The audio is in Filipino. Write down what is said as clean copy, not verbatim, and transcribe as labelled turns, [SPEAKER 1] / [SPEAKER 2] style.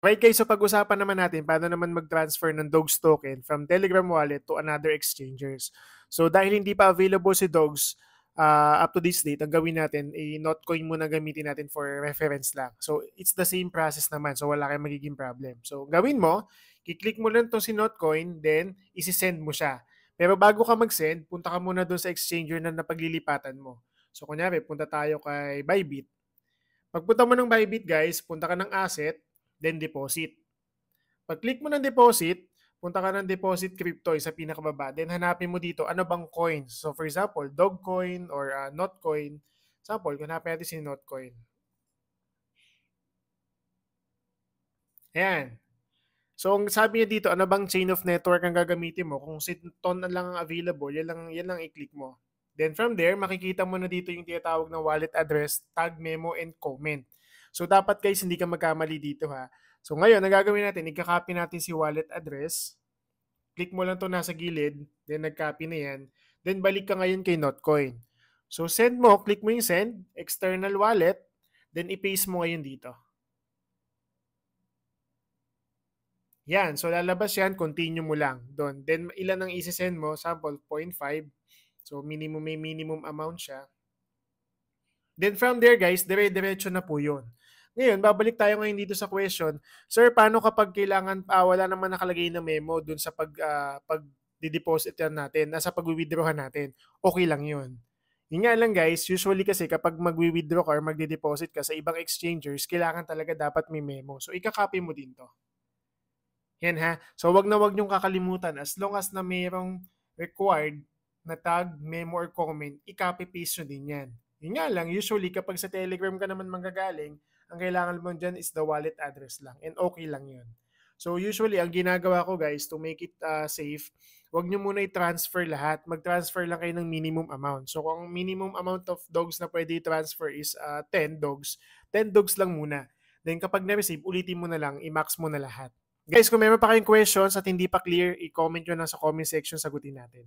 [SPEAKER 1] Okay guys, so pag-usapan naman natin paano naman mag-transfer ng Dogs token from Telegram wallet to another exchangers. So dahil hindi pa available si Dogs up to this date, ang gawin natin, Notcoin muna gamitin natin for reference lang. So it's the same process naman, so wala kayong magiging problem. So gawin mo, kiklik mo lang to si Notcoin, then isi-send mo siya. Pero bago ka mag-send, punta ka muna doon sa exchanger na napaglilipatan mo. So kunyari, punta tayo kay Bybit. Pagpunta mo ng Bybit guys, punta ka ng asset, then deposit. Pag-click mo ng deposit, punta ka ng deposit crypto sa pinakababa. Then hanapin mo dito ano bang coins. So for example, Dogcoin or Notcoin. Example, hanapin natin si Notcoin. Ayan. So ang sabi niya dito, ano bang chain of network ang gagamitin mo? Kung Citon lang ang available, yan lang i-click mo. Then from there, makikita mo na dito yung tinatawag na wallet address, tag, memo, and comment. So dapat guys, hindi ka magkamali dito ha. So ngayon, ang gagawin natin, i-copy natin si wallet address. Click mo lang to nasa gilid, then nag-copy na yan. Then balik ka ngayon kay Notcoin. So send mo, click mo yung send, external wallet, then i-paste mo ngayon dito. Yan, so lalabas yan, continue mo lang doon. Then ilan ang isi-send mo? Sample, 0.5. So may minimum amount siya. Then from there guys, dire-diretso na po yun. Ngayon, babalik tayo ngayon dito sa question. Sir, paano kapag kailangan, wala naman nakalagay na memo dun sa pag-deposit natin, nasa pag-withdrawhan natin? Okay lang yun. Yun nga lang guys, usually kasi kapag mag-withdraw ka or magde-deposit ka sa ibang exchangers, kailangan talaga dapat may memo. So, ika-copy mo din to. Yan ha. So, wag na wag niyong kakalimutan. As long as na mayroong required na tag, memo, or comment, i-copy-paste nyo din yan. Yun nga lang, usually kapag sa Telegram ka naman manggagaling, ang kailangan mo dyan is the wallet address lang. And okay lang yun. So usually, ang ginagawa ko guys, to make it safe, wag nyo muna i-transfer lahat. Mag-transfer lang kayo ng minimum amount. So kung minimum amount of dogs na pwede i-transfer is 10 dogs, 10 dogs lang muna. Then kapag na-receive, ulitin mo na lang, i-max mo na lahat. Guys, kung meron pa kayong questions at hindi pa clear, i-comment nyo na sa comment section, sagutin natin.